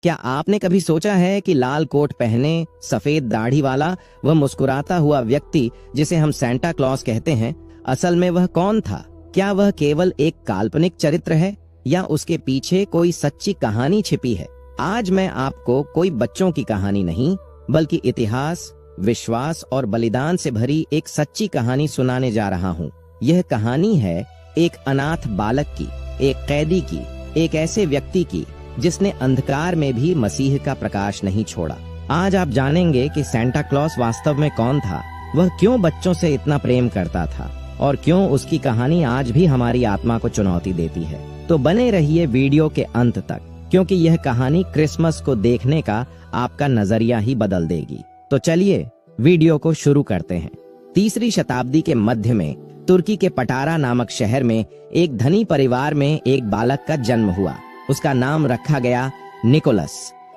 क्या आपने कभी सोचा है कि लाल कोट पहने, सफेद दाढ़ी वाला वह मुस्कुराता हुआ व्यक्ति जिसे हम सेंटा क्लॉज कहते हैं, असल में वह कौन था? क्या वह केवल एक काल्पनिक चरित्र है या उसके पीछे कोई सच्ची कहानी छिपी है? आज मैं आपको कोई बच्चों की कहानी नहीं, बल्कि इतिहास, विश्वास और बलिदान से भरी एक सच्ची कहानी सुनाने जा रहा हूँ। यह कहानी है एक अनाथ बालक की, एक कैदी की, एक ऐसे व्यक्ति की जिसने अंधकार में भी मसीह का प्रकाश नहीं छोड़ा। आज आप जानेंगे कि सेंटा क्लॉज वास्तव में कौन था, वह क्यों बच्चों से इतना प्रेम करता था और क्यों उसकी कहानी आज भी हमारी आत्मा को चुनौती देती है। तो बने रहिए वीडियो के अंत तक, क्योंकि यह कहानी क्रिसमस को देखने का आपका नजरिया ही बदल देगी। तो चलिए वीडियो को शुरू करते हैं। 3री शताब्दी के मध्य में तुर्की के पटारा नामक शहर में एक धनी परिवार में एक बालक का जन्म हुआ। उसका नाम रखा गया निकोलस,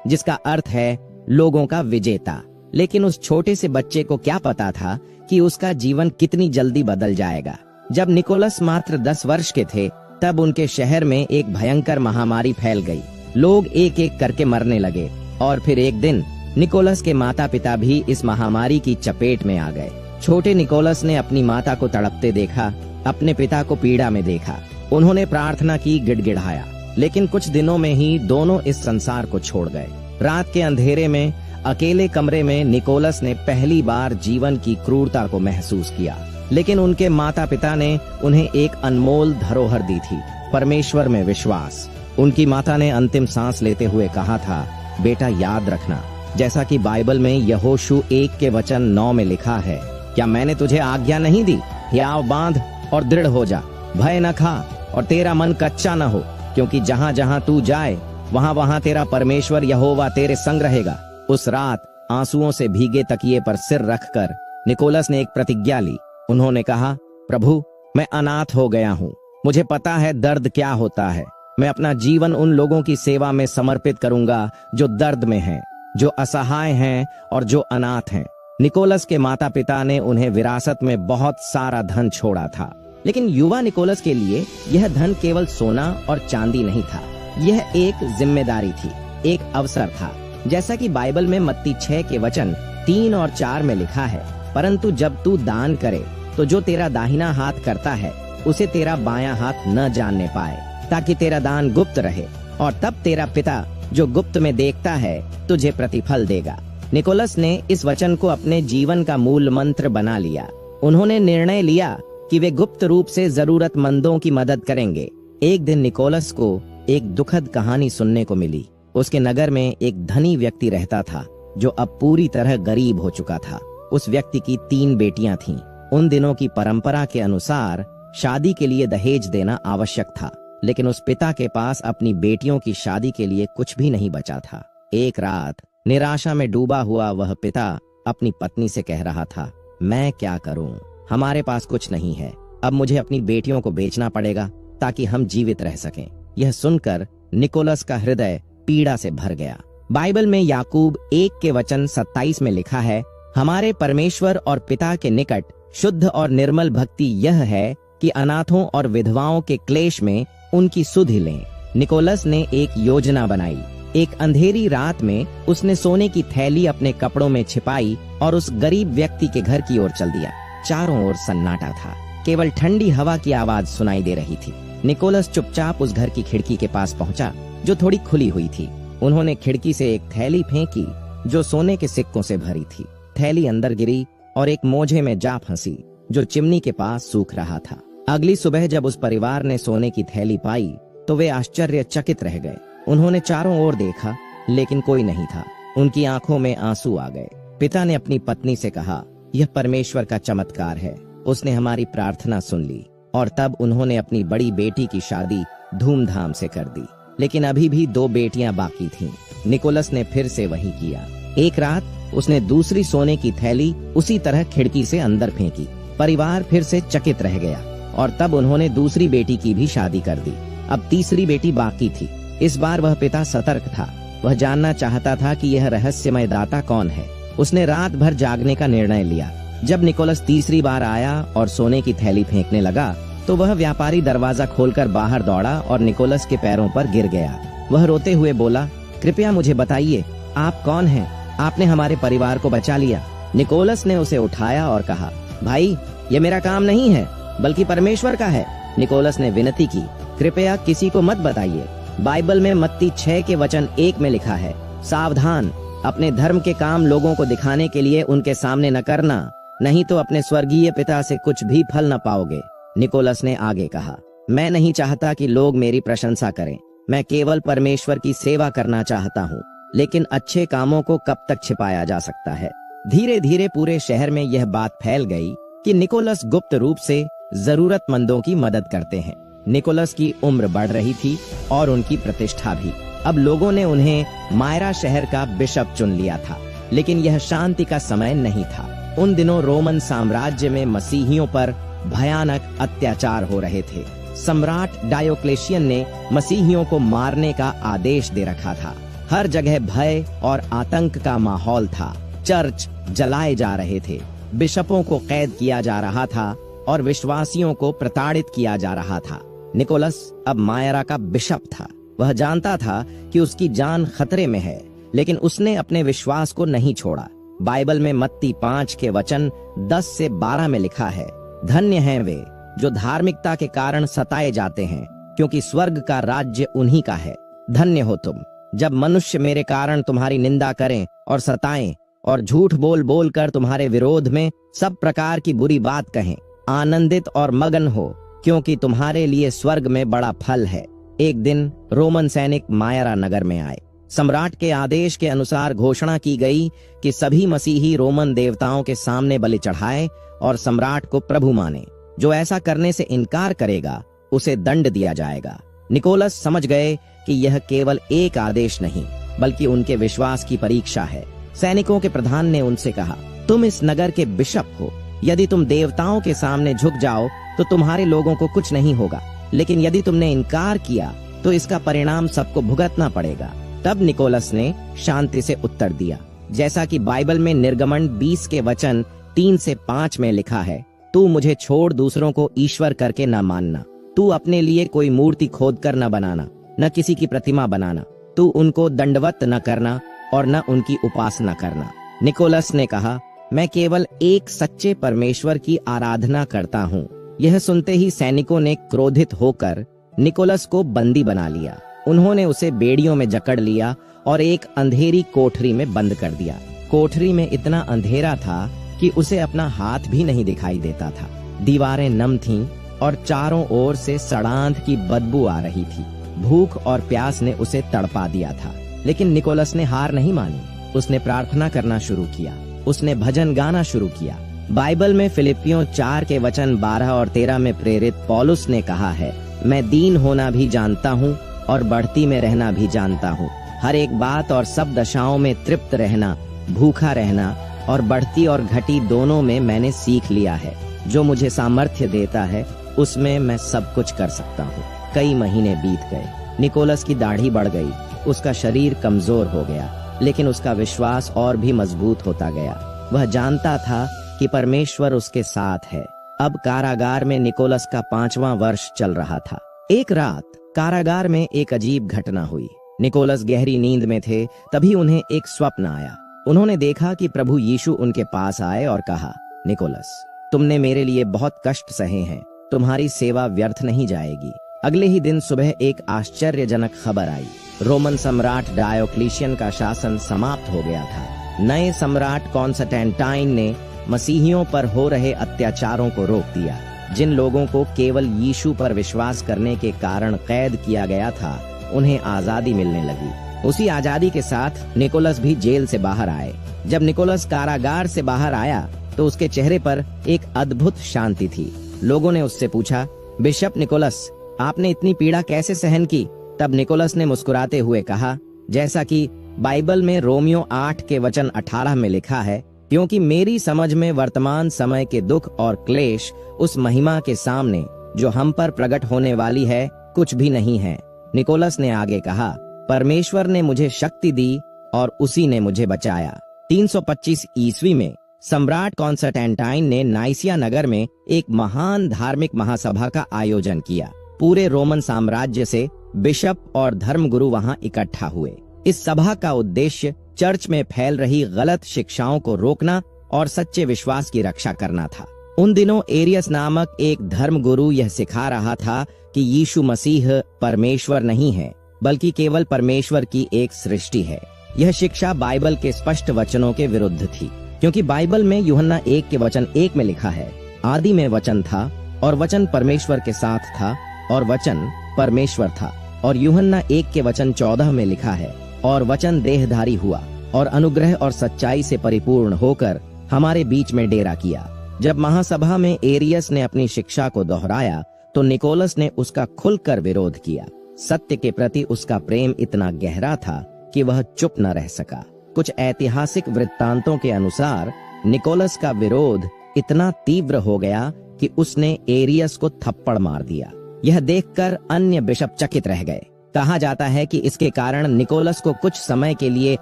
जिसका अर्थ है लोगों का विजेता। लेकिन उस छोटे से बच्चे को क्या पता था कि उसका जीवन कितनी जल्दी बदल जाएगा। जब निकोलस मात्र 10 वर्ष के थे, तब उनके शहर में एक भयंकर महामारी फैल गई। लोग एक एक करके मरने लगे और फिर एक दिन निकोलस के माता पिता भी इस महामारी की चपेट में आ गए। छोटे निकोलस ने अपनी माता को तड़पते देखा, अपने पिता को पीड़ा में देखा। उन्होंने प्रार्थना की, गिड़गिड़ाया, लेकिन कुछ दिनों में ही दोनों इस संसार को छोड़ गए। रात के अंधेरे में अकेले कमरे में निकोलस ने पहली बार जीवन की क्रूरता को महसूस किया। लेकिन उनके माता पिता ने उन्हें एक अनमोल धरोहर दी थी, परमेश्वर में विश्वास। उनकी माता ने अंतिम सांस लेते हुए कहा था, बेटा याद रखना, जैसा कि बाइबल में यहोशू 1 के वचन 9 में लिखा है, क्या मैंने तुझे आज्ञा नहीं दी? हियाव बांध और दृढ़ हो जा, भय न खा और तेरा मन कच्चा न हो, क्योंकि जहाँ जहाँ तू जाए वहाँ वहाँ तेरा परमेश्वर यहोवा तेरे संग रहेगा। उस रात आंसुओं से भीगे तकिए पर सिर रखकर निकोलस ने एक प्रतिज्ञा ली। उन्होंने कहा, प्रभु, मैं अनाथ हो गया हूँ, मुझे पता है दर्द क्या होता है। मैं अपना जीवन उन लोगों की सेवा में समर्पित करूंगा जो दर्द में हैं, जो असहाय हैं और जो अनाथ हैं। निकोलस के माता पिता ने उन्हें विरासत में बहुत सारा धन छोड़ा था, लेकिन युवा निकोलस के लिए यह धन केवल सोना और चांदी नहीं था। यह एक जिम्मेदारी थी, एक अवसर था। जैसा कि बाइबल में मत्ती 6 के वचन 3 और 4 में लिखा है, परंतु जब तू दान करे तो जो तेरा दाहिना हाथ करता है उसे तेरा बायां हाथ न जानने पाए, ताकि तेरा दान गुप्त रहे, और तब तेरा पिता जो गुप्त में देखता है तुझे प्रतिफल देगा। निकोलस ने इस वचन को अपने जीवन का मूल मंत्र बना लिया। उन्होंने निर्णय लिया कि वे गुप्त रूप से जरूरतमंदों की मदद करेंगे। एक दिन निकोलस को एक दुखद कहानी सुनने को मिली। उसके नगर में एक धनी व्यक्ति रहता था जो अब पूरी तरह गरीब हो चुका था। उस व्यक्ति की 3 बेटियां थीं। उन दिनों की परंपरा के अनुसार शादी के लिए दहेज देना आवश्यक था, लेकिन उस पिता के पास अपनी बेटियों की शादी के लिए कुछ भी नहीं बचा था। एक रात निराशा में डूबा हुआ वह पिता अपनी पत्नी से कह रहा था, मैं क्या करूं? हमारे पास कुछ नहीं है, अब मुझे अपनी बेटियों को बेचना पड़ेगा ताकि हम जीवित रह सकें। यह सुनकर निकोलस का हृदय पीड़ा से भर गया। बाइबल में याकूब 1 के वचन 27 में लिखा है, हमारे परमेश्वर और पिता के निकट शुद्ध और निर्मल भक्ति यह है कि अनाथों और विधवाओं के क्लेश में उनकी सुधि लें। निकोलस ने एक योजना बनाई। एक अंधेरी रात में उसने सोने की थैली अपने कपड़ों में छिपाई और उस गरीब व्यक्ति के घर की ओर चल दिया। चारों ओर सन्नाटा था, केवल ठंडी हवा की आवाज सुनाई दे रही थी। निकोलस चुपचाप उस घर की खिड़की के पास पहुंचा जो थोड़ी खुली हुई थी। उन्होंने खिड़की से एक थैली फेंकी जो सोने के सिक्कों से भरी थी। थैली अंदर गिरी और एक मोजे में जा फंसी जो चिमनी के पास सूख रहा था। अगली सुबह जब उस परिवार ने सोने की थैली पाई तो वे आश्चर्यचकित रह गए। उन्होंने चारों ओर देखा, लेकिन कोई नहीं था। उनकी आंखों में आंसू आ गए। पिता ने अपनी पत्नी से कहा, यह परमेश्वर का चमत्कार है, उसने हमारी प्रार्थना सुन ली। और तब उन्होंने अपनी बड़ी बेटी की शादी धूमधाम से कर दी। लेकिन अभी भी 2 बेटियां बाकी थीं। निकोलस ने फिर से वही किया। एक रात उसने दूसरी सोने की थैली उसी तरह खिड़की से अंदर फेंकी। परिवार फिर से चकित रह गया और तब उन्होंने दूसरी बेटी की भी शादी कर दी। अब तीसरी बेटी बाकी थी। इस बार वह पिता सतर्क था। वह जानना चाहता था कि यह रहस्यमय दाता कौन है। उसने रात भर जागने का निर्णय लिया। जब निकोलस तीसरी बार आया और सोने की थैली फेंकने लगा तो वह व्यापारी दरवाजा खोलकर बाहर दौड़ा और निकोलस के पैरों पर गिर गया। वह रोते हुए बोला, कृपया मुझे बताइए, आप कौन हैं? आपने हमारे परिवार को बचा लिया। निकोलस ने उसे उठाया और कहा, भाई, ये मेरा काम नहीं है, बल्कि परमेश्वर का है। निकोलस ने विनती की, कृपया किसी को मत बताइए। बाइबल में मत्ती 6 के वचन 1 में लिखा है, सावधान, अपने धर्म के काम लोगों को दिखाने के लिए उनके सामने न करना, नहीं तो अपने स्वर्गीय पिता से कुछ भी फल न पाओगे। निकोलस ने आगे कहा, मैं नहीं चाहता कि लोग मेरी प्रशंसा करें, मैं केवल परमेश्वर की सेवा करना चाहता हूँ। लेकिन अच्छे कामों को कब तक छिपाया जा सकता है? धीरे धीरे पूरे शहर में यह बात फैल गई कि निकोलस गुप्त रूप से जरूरतमंदों की मदद करते हैं। निकोलस की उम्र बढ़ रही थी और उनकी प्रतिष्ठा भी। अब लोगों ने उन्हें मायरा शहर का बिशप चुन लिया था। लेकिन यह शांति का समय नहीं था। उन दिनों रोमन साम्राज्य में मसीहियों पर भयानक अत्याचार हो रहे थे। सम्राट डायोक्लेशियन ने मसीहियों को मारने का आदेश दे रखा था। हर जगह भय और आतंक का माहौल था। चर्च जलाए जा रहे थे, बिशपों को कैद किया जा रहा था और विश्वासियों को प्रताड़ित किया जा रहा था। निकोलस अब मायरा का बिशप था। वह जानता था कि उसकी जान खतरे में है, लेकिन उसने अपने विश्वास को नहीं छोड़ा। बाइबल में मत्ती 5 के वचन 10 से 12 में लिखा है, धन्य हैं वे जो धार्मिकता के कारण सताए जाते हैं, क्योंकि स्वर्ग का राज्य उन्हीं का है। धन्य हो तुम जब मनुष्य मेरे कारण तुम्हारी निंदा करें और सताएं और झूठ बोल बोल कर तुम्हारे विरोध में सब प्रकार की बुरी बात कहें। आनंदित और मगन हो, क्योंकि तुम्हारे लिए स्वर्ग में बड़ा फल है। एक दिन रोमन सैनिक मायरा नगर में आए। सम्राट के आदेश के अनुसार घोषणा की गई कि सभी मसीही रोमन देवताओं के सामने बलि चढ़ाए और सम्राट को प्रभु माने। जो ऐसा करने से इनकार करेगा उसे दंड दिया जाएगा। निकोलस समझ गए कि यह केवल एक आदेश नहीं, बल्कि उनके विश्वास की परीक्षा है। सैनिकों के प्रधान ने उनसे कहा, तुम इस नगर के बिशप हो। यदि तुम देवताओं के सामने झुक जाओ तो तुम्हारे लोगों को कुछ नहीं होगा, लेकिन यदि तुमने इनकार किया तो इसका परिणाम सबको भुगतना पड़ेगा। तब निकोलस ने शांति से उत्तर दिया, जैसा कि बाइबल में निर्गमन 20 के वचन 3 से 5 में लिखा है, तू मुझे छोड़ दूसरों को ईश्वर करके न मानना। तू अपने लिए कोई मूर्ति खोद कर न बनाना, न किसी की प्रतिमा बनाना। तू उनको दंडवत न करना और न उनकी उपासना करना। निकोलस ने कहा, मैं केवल एक सच्चे परमेश्वर की आराधना करता हूँ। यह सुनते ही सैनिकों ने क्रोधित होकर निकोलस को बंदी बना लिया। उन्होंने उसे बेड़ियों में जकड़ लिया और एक अंधेरी कोठरी में बंद कर दिया। कोठरी में इतना अंधेरा था कि उसे अपना हाथ भी नहीं दिखाई देता था। दीवारें नम थीं और चारों ओर से सड़ांध की बदबू आ रही थी। भूख और प्यास ने उसे तड़पा दिया था, लेकिन निकोलस ने हार नहीं मानी। उसने प्रार्थना करना शुरू किया। उसने भजन गाना शुरू किया। बाइबल में फिलिपियों 4 के वचन 12 और 13 में प्रेरित पौलुस ने कहा है, मैं दीन होना भी जानता हूँ और बढ़ती में रहना भी जानता हूँ। हर एक बात और सब दशाओं में तृप्त रहना, भूखा रहना और बढ़ती और घटी दोनों में मैंने सीख लिया है। जो मुझे सामर्थ्य देता है उसमें मैं सब कुछ कर सकता हूँ। कई महीने बीत गए। निकोलस की दाढ़ी बढ़ गई। उसका शरीर कमजोर हो गया, लेकिन उसका विश्वास और भी मजबूत होता गया। वह जानता था कि परमेश्वर उसके साथ है। अब कारागार में निकोलस का 5वां वर्ष चल रहा था। एक रात कारागार में एक अजीब घटना हुई। निकोलस गहरी नींद में थे, तभी उन्हें एक स्वप्न आया। उन्होंने देखा कि प्रभु यीशु उनके पास आए और कहा, निकोलस, तुमने मेरे लिए बहुत कष्ट सहे हैं। तुम्हारी सेवा व्यर्थ नहीं जाएगी। अगले ही दिन सुबह एक आश्चर्यजनक खबर आई। रोमन सम्राट डायोक्लेशियन का शासन समाप्त हो गया था। नए सम्राट कॉन्स्टेंटाइन ने मसीहियों पर हो रहे अत्याचारों को रोक दिया। जिन लोगों को केवल यीशु पर विश्वास करने के कारण कैद किया गया था, उन्हें आजादी मिलने लगी। उसी आजादी के साथ निकोलस भी जेल से बाहर आए। जब निकोलस कारागार से बाहर आया तो उसके चेहरे पर एक अद्भुत शांति थी। लोगों ने उससे पूछा, बिशप निकोलस, आपने इतनी पीड़ा कैसे सहन की? तब निकोलस ने मुस्कुराते हुए कहा, जैसा कि बाइबल में रोमियो 8 के वचन 18 में लिखा है, क्योंकि मेरी समझ में वर्तमान समय के दुख और क्लेश उस महिमा के सामने जो हम पर प्रकट होने वाली है कुछ भी नहीं है। निकोलस ने आगे कहा, परमेश्वर ने मुझे शक्ति दी और उसी ने मुझे बचाया। 325 ईस्वी में सम्राट कॉन्स्टेंटाइन ने नाइसिया नगर में एक महान धार्मिक महासभा का आयोजन किया। पूरे रोमन साम्राज्य से बिशप और धर्मगुरु वहां इकट्ठा हुए। इस सभा का उद्देश्य चर्च में फैल रही गलत शिक्षाओं को रोकना और सच्चे विश्वास की रक्षा करना था। उन दिनों एरियस नामक एक धर्मगुरु यह सिखा रहा था कि यीशु मसीह परमेश्वर नहीं है, बल्कि केवल परमेश्वर की एक सृष्टि है। यह शिक्षा बाइबल के स्पष्ट वचनों के विरुद्ध थी, क्योंकि बाइबल में यूहन्ना 1 के वचन 1 में लिखा है, आदि में वचन था और वचन परमेश्वर के साथ था और वचन परमेश्वर था। और यूहन्ना 1 के वचन 14 में लिखा है, और वचन देहधारी हुआ और अनुग्रह और सच्चाई से परिपूर्ण होकर हमारे बीच में डेरा किया। जब महासभा में एरियस ने अपनी शिक्षा को दोहराया तो निकोलस ने उसका खुलकर विरोध किया। सत्य के प्रति उसका प्रेम इतना गहरा था कि वह चुप न रह सका। कुछ ऐतिहासिक वृत्तांतों के अनुसार निकोलस का विरोध इतना तीव्र हो गया कि उसने एरियस को थप्पड़ मार दिया। यह देखकर अन्य बिशप चकित रह गए। कहा जाता है कि इसके कारण निकोलस को कुछ समय के लिए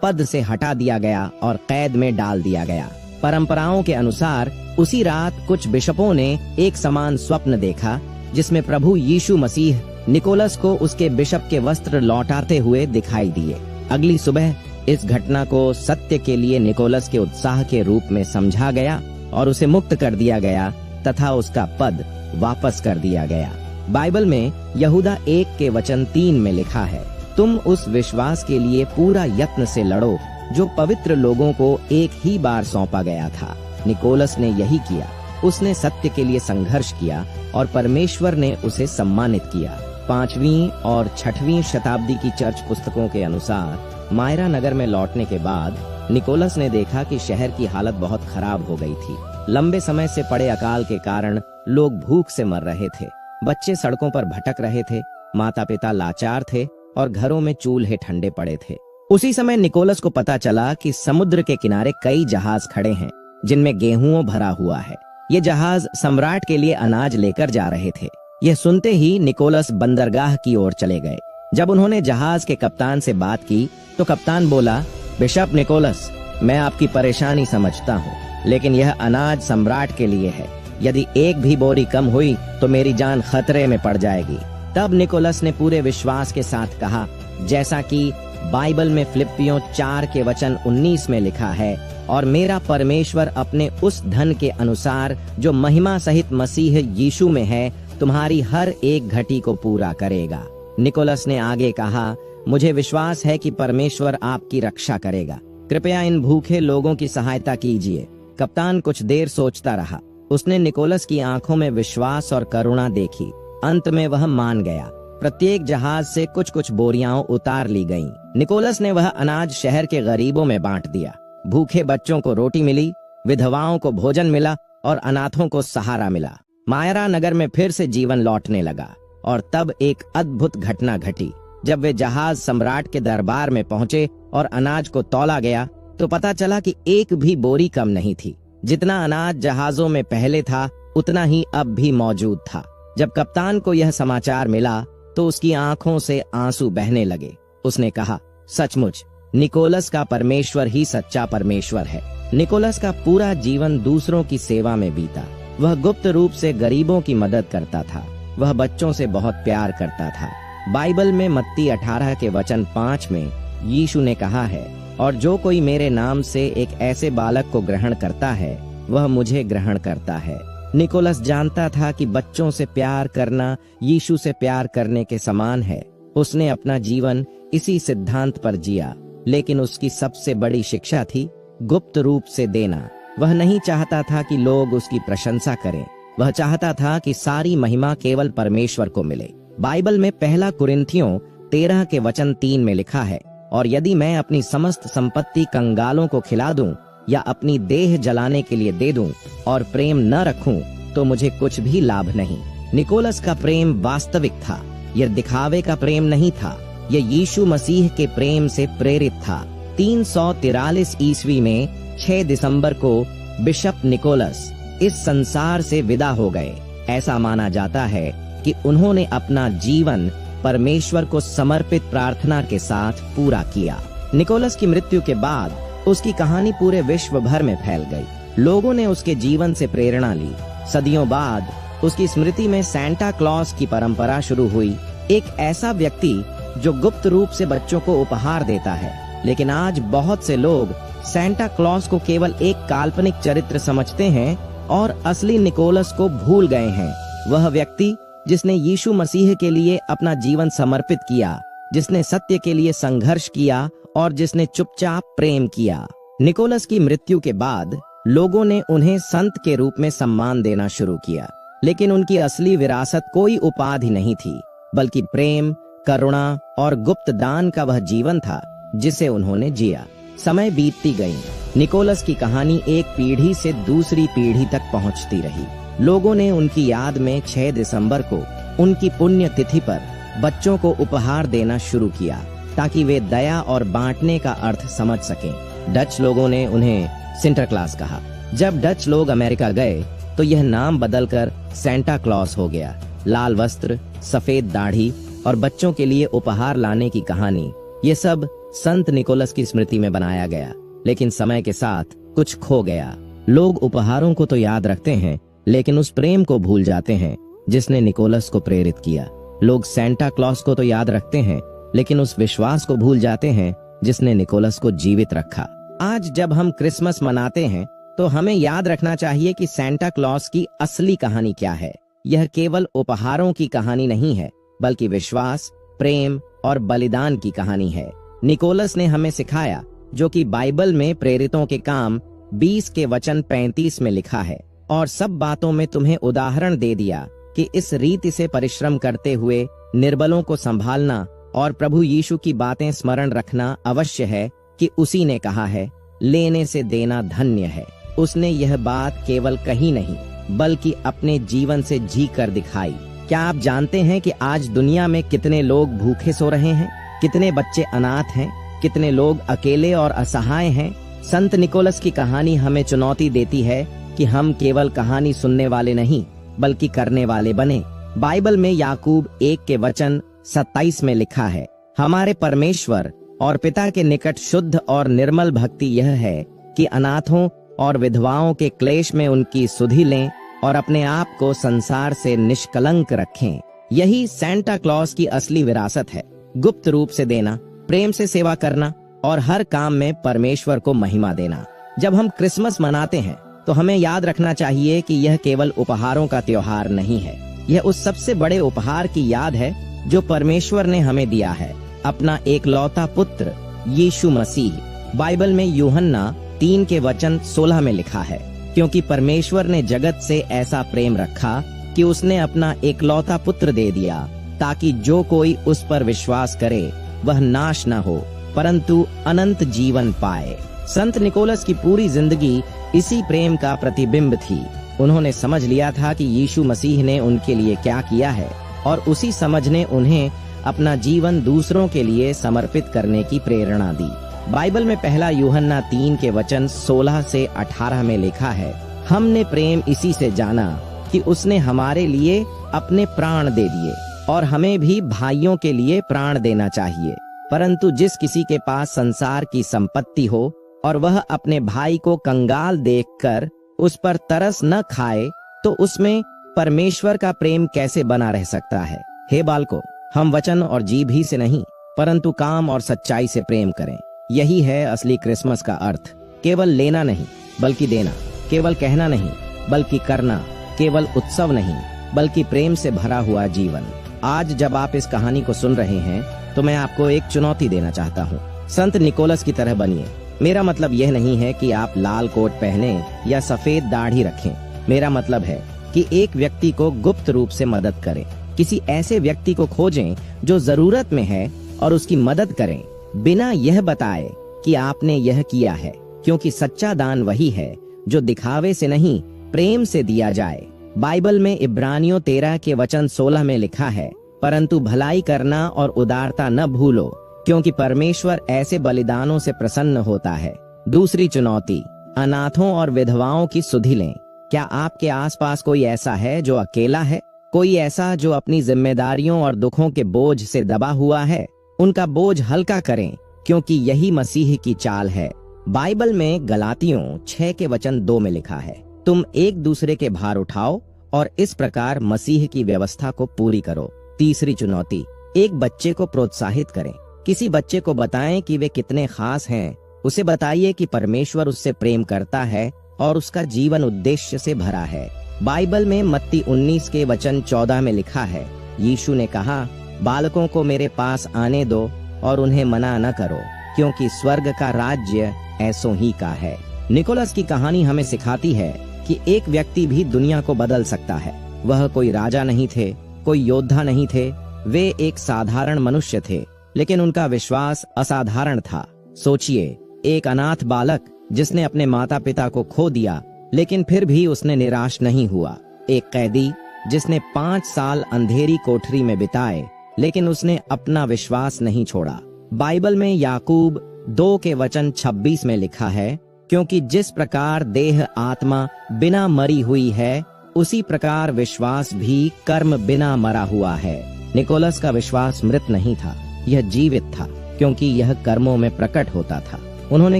पद से हटा दिया गया और कैद में डाल दिया गया। परंपराओं के अनुसार उसी रात कुछ बिशपों ने एक समान स्वप्न देखा, जिसमें प्रभु यीशु मसीह निकोलस को उसके बिशप के वस्त्र लौटाते हुए दिखाई दिए। अगली सुबह इस घटना को सत्य के लिए निकोलस के उत्साह के रूप में समझा गया और उसे मुक्त कर दिया गया तथा उसका पद वापस कर दिया गया। बाइबल में यहूदा 1 के वचन 3 में लिखा है, तुम उस विश्वास के लिए पूरा यत्न से लड़ो जो पवित्र लोगों को एक ही बार सौंपा गया था। निकोलस ने यही किया। उसने सत्य के लिए संघर्ष किया और परमेश्वर ने उसे सम्मानित किया। 5वीं और 6वीं शताब्दी की चर्च पुस्तकों के अनुसार मायरा नगर में लौटने के बाद निकोलस ने देखा कि शहर की हालत बहुत खराब हो गई थी। लंबे समय से पड़े अकाल के कारण लोग भूख से मर रहे थे, बच्चे सड़कों पर भटक रहे थे, माता पिता लाचार थे और घरों में चूल्हे ठंडे पड़े थे। उसी समय निकोलस को पता चला कि समुद्र के किनारे कई जहाज खड़े हैं जिनमें गेहूं भरा हुआ है। ये जहाज सम्राट के लिए अनाज लेकर जा रहे थे। यह सुनते ही निकोलस बंदरगाह की ओर चले गए। जब उन्होंने जहाज के कप्तान से बात की तो कप्तान बोला, बिशप निकोलस, मैं आपकी परेशानी समझता हूँ, लेकिन यह अनाज सम्राट के लिए है। यदि एक भी बोरी कम हुई तो मेरी जान खतरे में पड़ जाएगी। तब निकोलस ने पूरे विश्वास के साथ कहा, जैसा कि बाइबल में फिलिप्पियों 4 के वचन 19 में लिखा है, और मेरा परमेश्वर अपने उस धन के अनुसार जो महिमा सहित मसीह यीशु में है तुम्हारी हर एक घटी को पूरा करेगा। निकोलस ने आगे कहा, मुझे विश्वास है कि परमेश्वर आपकी रक्षा करेगा। कृपया इन भूखे लोगों की सहायता कीजिए। कप्तान कुछ देर सोचता रहा। उसने निकोलस की आंखों में विश्वास और करुणा देखी। अंत में वह मान गया। प्रत्येक जहाज से कुछ कुछ बोरियां उतार ली गईं। निकोलस ने वह अनाज शहर के गरीबों में बांट दिया। भूखे बच्चों को रोटी मिली, विधवाओं को भोजन मिला और अनाथों को सहारा मिला। मायरा नगर में फिर से जीवन लौटने लगा। और तब एक अद्भुत घटना घटी। जब वे जहाज सम्राट के दरबार में पहुंचे और अनाज को तौला गया तो पता चला कि एक भी बोरी कम नहीं थी। जितना अनाज जहाजों में पहले था उतना ही अब भी मौजूद था। जब कप्तान को यह समाचार मिला तो उसकी आंखों से आंसू बहने लगे। उसने कहा, सचमुच निकोलस का परमेश्वर ही सच्चा परमेश्वर है। निकोलस का पूरा जीवन दूसरों की सेवा में बीता। वह गुप्त रूप से गरीबों की मदद करता था। वह बच्चों से बहुत प्यार करता था। बाइबल में मत्ती 18 के वचन 5 में यीशु ने कहा है, और जो कोई मेरे नाम से एक ऐसे बालक को ग्रहण करता है वह मुझे ग्रहण करता है। निकोलस जानता था कि बच्चों से प्यार करना यीशु से प्यार करने के समान है। उसने अपना जीवन इसी सिद्धांत पर जिया, लेकिन उसकी सबसे बड़ी शिक्षा थी गुप्त रूप से देना। वह नहीं चाहता था कि लोग उसकी प्रशंसा करें। वह चाहता था कि सारी महिमा केवल परमेश्वर को मिले। बाइबल में 1 कुरिन्थियों 13 के वचन 3 में लिखा है, और यदि मैं अपनी समस्त संपत्ति कंगालों को खिला दूं या अपनी देह जलाने के लिए दे दूं और प्रेम न रखूं तो मुझे कुछ भी लाभ नहीं। निकोलस का प्रेम वास्तविक था। यह दिखावे का प्रेम नहीं था। यह यीशु मसीह के प्रेम से प्रेरित था। 343 ईस्वी में 6 दिसंबर को बिशप निकोलस इस संसार से विदा हो गए। ऐसा माना जाता है कि उन्होंने अपना जीवन परमेश्वर को समर्पित प्रार्थना के साथ पूरा किया। निकोलस की मृत्यु के बाद उसकी कहानी पूरे विश्व भर में फैल गई। लोगों ने उसके जीवन से प्रेरणा ली। सदियों बाद उसकी स्मृति में सैंटा क्लॉस की परंपरा शुरू हुई। एक ऐसा व्यक्ति जो गुप्त रूप से बच्चों को उपहार देता है। लेकिन आज बहुत से लोग सैंटा क्लॉज को केवल एक काल्पनिक चरित्र समझते हैं और असली निकोलस को भूल गए हैं। वह व्यक्ति जिसने यीशु मसीह के लिए अपना जीवन समर्पित किया, जिसने सत्य के लिए संघर्ष किया और जिसने चुपचाप प्रेम किया। निकोलस की मृत्यु के बाद लोगों ने उन्हें संत के रूप में सम्मान देना शुरू किया, लेकिन उनकी असली विरासत कोई उपाधि नहीं थी, बल्कि प्रेम, करुणा और गुप्त दान का वह जीवन था जिसे उन्होंने जिया। समय बीतती गई, निकोलस की कहानी एक पीढ़ी से दूसरी पीढ़ी तक पहुंचती रही। लोगों ने उनकी याद में 6 दिसंबर को उनकी पुण्य तिथि पर बच्चों को उपहार देना शुरू किया, ताकि वे दया और बांटने का अर्थ समझ सकें। डच लोगों ने उन्हें सिंटरक्लास कहा। जब डच लोग अमेरिका गए तो यह नाम बदलकर सैंटा क्लॉज हो गया। लाल वस्त्र, सफेद दाढ़ी और बच्चों के लिए उपहार लाने की कहानी, ये सब संत निकोलस की स्मृति में बनाया गया। लेकिन समय के साथ कुछ खो गया। लोग उपहारों को तो याद रखते हैं, लेकिन उस प्रेम को भूल जाते हैं जिसने निकोलस को प्रेरित किया। लोग सैंटा क्लॉज को तो याद रखते हैं, लेकिन उस विश्वास को भूल जाते हैं जिसने निकोलस को जीवित रखा। आज जब हम क्रिसमस मनाते हैं तो हमें याद रखना चाहिए कि सैंटा क्लॉज की असली कहानी क्या है। यह केवल उपहारों की कहानी नहीं है, बल्कि विश्वास, प्रेम और बलिदान की कहानी है। निकोलस ने हमें सिखाया, जो कि बाइबल में प्रेरितों के काम 20 के वचन 35 में लिखा है, और सब बातों में तुम्हें उदाहरण दे दिया कि इस रीति से परिश्रम करते हुए निर्बलों को संभालना और प्रभु यीशु की बातें स्मरण रखना अवश्य है कि उसी ने कहा है, लेने से देना धन्य है। उसने यह बात केवल कही नहीं, बल्कि अपने जीवन से जी कर दिखाई। क्या आप जानते हैं कि आज दुनिया में कितने लोग भूखे सो रहे हैं, कितने बच्चे अनाथ हैं, कितने लोग अकेले और असहाय हैं? संत निकोलस की कहानी हमें चुनौती देती है कि हम केवल कहानी सुनने वाले नहीं, बल्कि करने वाले बने। बाइबल में याकूब 1 के वचन 27 में लिखा है, हमारे परमेश्वर और पिता के निकट शुद्ध और निर्मल भक्ति यह है कि अनाथों और विधवाओं के क्लेश में उनकी सुधि लें और अपने आप को संसार से निष्कलंक रखें। यही सैंटा क्लॉज की असली विरासत है, गुप्त रूप से देना, प्रेम से सेवा करना और हर काम में परमेश्वर को महिमा देना। जब हम क्रिसमस मनाते हैं तो हमें याद रखना चाहिए कि यह केवल उपहारों का त्योहार नहीं है। यह उस सबसे बड़े उपहार की याद है जो परमेश्वर ने हमें दिया है, अपना एकलौता पुत्र यीशु मसीह। बाइबल में यूहन्ना 3 के वचन 16 में लिखा है, क्योंकि परमेश्वर ने जगत से ऐसा प्रेम रखा कि उसने अपना एकलौता पुत्र दे दिया, ताकि जो कोई उस पर विश्वास करे वह नाश न हो, परंतु अनंत जीवन पाए। संत निकोलस की पूरी जिंदगी इसी प्रेम का प्रतिबिंब थी। उन्होंने समझ लिया था कि यीशु मसीह ने उनके लिए क्या किया है, और उसी समझ ने उन्हें अपना जीवन दूसरों के लिए समर्पित करने की प्रेरणा दी। बाइबल में पहला यूहन्ना 3 के वचन 16 से 18 में लिखा है, हमने प्रेम इसी से जाना कि उसने हमारे लिए अपने प्राण दे दिए, और हमें भी भाइयों के लिए प्राण देना चाहिए। परंतु जिस किसी के पास संसार की संपत्ति हो और वह अपने भाई को कंगाल देखकर उस पर तरस न खाए, तो उसमें परमेश्वर का प्रेम कैसे बना रह सकता है? हे बालकों, हम वचन और जीभ ही से नहीं, परंतु काम और सच्चाई से प्रेम करें। यही है असली क्रिसमस का अर्थ। केवल लेना नहीं, बल्कि देना। केवल कहना नहीं, बल्कि करना। केवल उत्सव नहीं, बल्कि प्रेम से भरा हुआ जीवन। आज जब आप इस कहानी को सुन रहे हैं तो मैं आपको एक चुनौती देना चाहता हूँ। संत निकोलस की तरह बनिए। मेरा मतलब यह नहीं है कि आप लाल कोट पहने या सफेद दाढ़ी रखें। मेरा मतलब है कि एक व्यक्ति को गुप्त रूप से मदद करें। किसी ऐसे व्यक्ति को खोजें जो जरूरत में है और उसकी मदद करें, बिना यह बताए कि आपने यह किया है, क्योंकि सच्चा दान वही है जो दिखावे से नहीं, प्रेम से दिया जाए। बाइबल में इब्रानियों 13 के वचन 16 में लिखा है, परंतु भलाई करना और उदारता न भूलो, क्योंकि परमेश्वर ऐसे बलिदानों से प्रसन्न होता है। दूसरी चुनौती, अनाथों और विधवाओं की सुधि लें। क्या आपके आसपास कोई ऐसा है जो अकेला है? कोई ऐसा जो अपनी जिम्मेदारियों और दुखों के बोझ से दबा हुआ है? उनका बोझ हल्का करें, क्योंकि यही मसीह की चाल है। बाइबल में गलातियों 6 के वचन 2 में लिखा है, तुम एक दूसरे के भार उठाओ और इस प्रकार मसीह की व्यवस्था को पूरी करो। तीसरी चुनौती, एक बच्चे को प्रोत्साहित करें। किसी बच्चे को बताएं कि वे कितने खास हैं। उसे बताइए कि परमेश्वर उससे प्रेम करता है और उसका जीवन उद्देश्य से भरा है। बाइबल में मत्ती 19 के वचन 14 में लिखा है, यीशु ने कहा, बालकों को मेरे पास आने दो और उन्हें मना न करो, क्योंकि स्वर्ग का राज्य ऐसों ही का है। निकोलस की कहानी हमें सिखाती है कि एक व्यक्ति भी दुनिया को बदल सकता है। वह कोई राजा नहीं थे, कोई योद्धा नहीं थे, वे एक साधारण मनुष्य थे, लेकिन उनका विश्वास असाधारण था। सोचिए, एक अनाथ बालक जिसने अपने माता पिता को खो दिया, लेकिन फिर भी उसने निराश नहीं हुआ। एक कैदी जिसने 5 साल अंधेरी कोठरी में बिताए, लेकिन उसने अपना विश्वास नहीं छोड़ा। बाइबल में याकूब 2 के वचन 26 में लिखा है, क्योंकि जिस प्रकार देह आत्मा बिना मरी हुई है, उसी प्रकार विश्वास भी कर्म बिना मरा हुआ है। निकोलस का विश्वास मृत नहीं था, यह जीवित था, क्योंकि यह कर्मों में प्रकट होता था। उन्होंने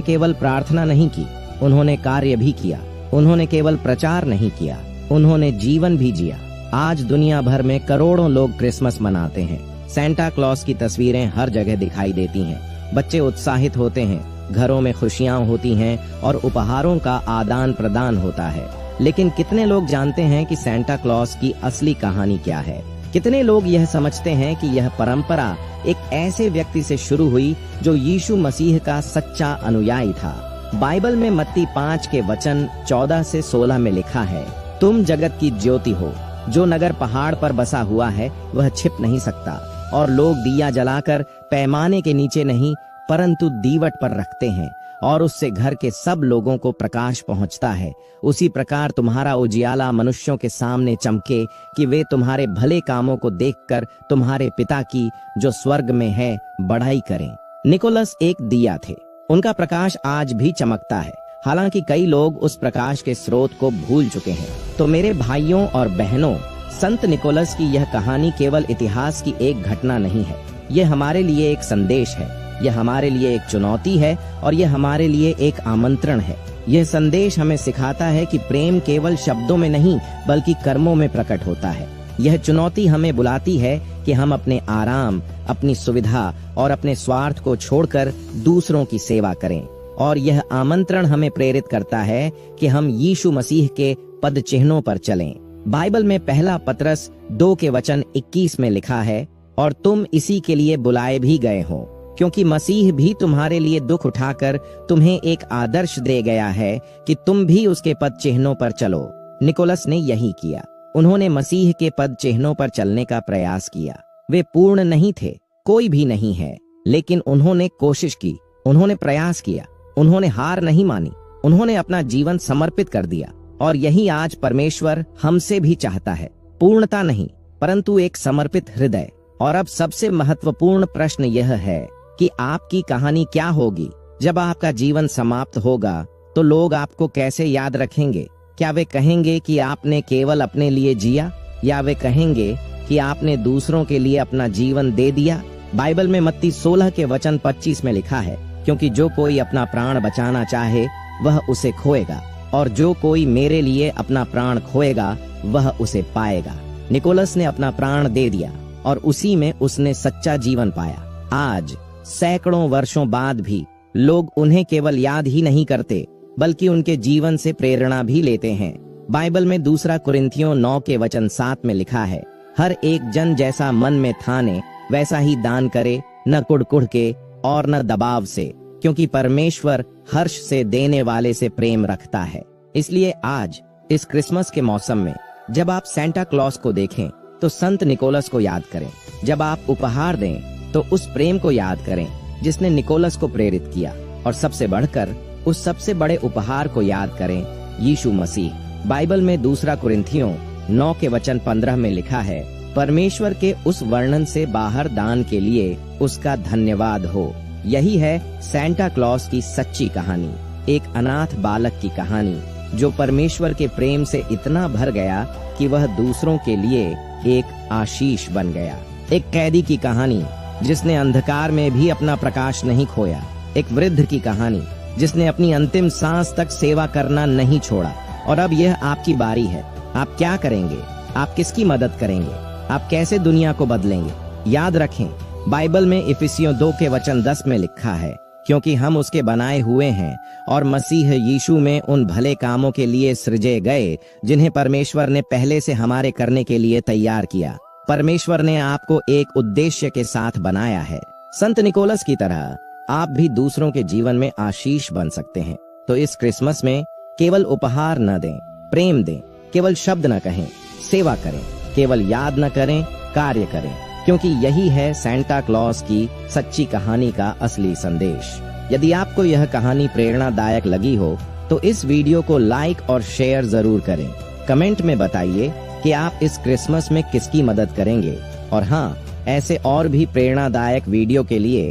केवल प्रार्थना नहीं की, उन्होंने कार्य भी किया। उन्होंने केवल प्रचार नहीं किया, उन्होंने जीवन भी जिया। आज दुनिया भर में करोड़ों लोग क्रिसमस मनाते हैं। सेंटा क्लॉस की तस्वीरें हर जगह दिखाई देती हैं। बच्चे उत्साहित होते हैं, घरों में खुशियां होती हैं और उपहारों का आदान प्रदान होता है। लेकिन कितने लोग जानते हैं कि सेंटा क्लॉस की असली कहानी क्या है? कितने लोग यह समझते हैं कि यह परंपरा एक ऐसे व्यक्ति से शुरू हुई जो यीशु मसीह का सच्चा अनुयायी था। बाइबल में मत्ती 5 के वचन 14 से 16 में लिखा है, तुम जगत की ज्योति हो। जो नगर पहाड़ पर बसा हुआ है वह छिप नहीं सकता, और लोग दिया जलाकर पैमाने के नीचे नहीं परंतु दीवट पर रखते हैं, और उससे घर के सब लोगों को प्रकाश पहुंचता है। उसी प्रकार तुम्हारा उजियाला मनुष्यों के सामने चमके, कि वे तुम्हारे भले कामों को देखकर तुम्हारे पिता की जो स्वर्ग में है बढ़ाई करें। निकोलस एक दिया थे, उनका प्रकाश आज भी चमकता है। हालांकि कई लोग उस प्रकाश के स्रोत को भूल चुके हैं। तो मेरे भाइयों और बहनों, संत निकोलस की यह कहानी केवल इतिहास की एक घटना नहीं है, यह हमारे लिए एक संदेश है, यह हमारे लिए एक चुनौती है और यह हमारे लिए एक आमंत्रण है। यह संदेश हमें सिखाता है कि प्रेम केवल शब्दों में नहीं बल्कि कर्मों में प्रकट होता है। यह चुनौती हमें बुलाती है कि हम अपने आराम, अपनी सुविधा और अपने स्वार्थ को छोड़कर दूसरों की सेवा करें। और यह आमंत्रण हमें प्रेरित करता है कि हम यीशु मसीह के पद चिन्हों पर चलें। बाइबल में पहला पतरस 2 के वचन 21 में लिखा है, और तुम इसी के लिए बुलाए भी गए हो, क्योंकि मसीह भी तुम्हारे लिए दुख उठाकर तुम्हें एक आदर्श दे गया है कि तुम भी उसके पद चिन्हों पर चलो। निकोलस ने यही किया। उन्होंने मसीह के पद चिन्हों पर चलने का प्रयास किया। वे पूर्ण नहीं थे, कोई भी नहीं है, लेकिन उन्होंने कोशिश की, उन्होंने प्रयास किया, उन्होंने हार नहीं मानी, उन्होंने अपना जीवन समर्पित कर दिया। और यही आज परमेश्वर हमसे भी चाहता है, पूर्णता नहीं परंतु एक समर्पित हृदय। और अब सबसे महत्वपूर्ण प्रश्न यह है कि आपकी कहानी क्या होगी? जब आपका जीवन समाप्त होगा तो लोग आपको कैसे याद रखेंगे? क्या वे कहेंगे कि आपने केवल अपने लिए जिया, या वे कहेंगे कि आपने दूसरों के लिए अपना जीवन दे दिया? बाइबल में मत्ती 16 के वचन 25 में लिखा है, क्योंकि जो कोई अपना प्राण बचाना चाहे वह उसे खोएगा, और जो कोई मेरे लिए अपना प्राण खोएगा वह उसे पाएगा। निकोलस ने अपना प्राण दे दिया और उसी में उसने सच्चा जीवन पाया। आज सैकड़ों वर्षों बाद भी लोग उन्हें केवल याद ही नहीं करते बल्कि उनके जीवन से प्रेरणा भी लेते हैं। बाइबल में 2 कुरिन्थियों 9 के वचन 7 में लिखा है, हर एक जन जैसा मन में ठाने वैसा ही दान करे, न कुढ़ के और न दबाव से, क्योंकि परमेश्वर हर्ष से देने वाले से प्रेम रखता है। इसलिए आज इस क्रिसमस के मौसम में जब आप सेंटा क्लॉस को देखें तो संत निकोलस को याद करें। जब आप उपहार दें तो उस प्रेम को याद करें जिसने निकोलस को प्रेरित किया, और सबसे बढ़कर उस सबसे बड़े उपहार को याद करें, यीशु मसीह। बाइबल में 2 कुरिन्थियों 9 के वचन 15 में लिखा है, परमेश्वर के उस वर्णन से बाहर दान के लिए उसका धन्यवाद हो। यही है सेंटा क्लॉस की सच्ची कहानी, एक अनाथ बालक की कहानी जो परमेश्वर के प्रेम से इतना भर गया कि वह दूसरों के लिए एक आशीष बन गया। एक कैदी की कहानी जिसने अंधकार में भी अपना प्रकाश नहीं खोया। एक वृद्ध की कहानी जिसने अपनी अंतिम सांस तक सेवा करना नहीं छोड़ा। और अब यह आपकी बारी है। आप क्या करेंगे? आप किसकी मदद करेंगे? आप कैसे दुनिया को बदलेंगे? याद रखें, बाइबल में इफिसियों 2 के वचन 10 में लिखा है, क्योंकि हम उसके बनाए हुए हैं और मसीह यीशु में उन भले कामों के लिए सृजे गए जिन्हें परमेश्वर ने पहले से हमारे करने के लिए तैयार किया। परमेश्वर ने आपको एक उद्देश्य के साथ बनाया है। संत निकोलस की तरह आप भी दूसरों के जीवन में आशीष बन सकते हैं। तो इस क्रिसमस में केवल उपहार न दें, प्रेम दें। केवल शब्द न कहें, सेवा करें। केवल याद न करें, कार्य करें, क्योंकि यही है सेंटा क्लॉज की सच्ची कहानी का असली संदेश। यदि आपको यह कहानी प्रेरणादायक लगी हो तो इस वीडियो को लाइक और शेयर जरूर करें। कमेंट में बताइए कि आप इस क्रिसमस में किसकी मदद करेंगे। और हाँ, ऐसे और भी प्रेरणादायक वीडियो के लिए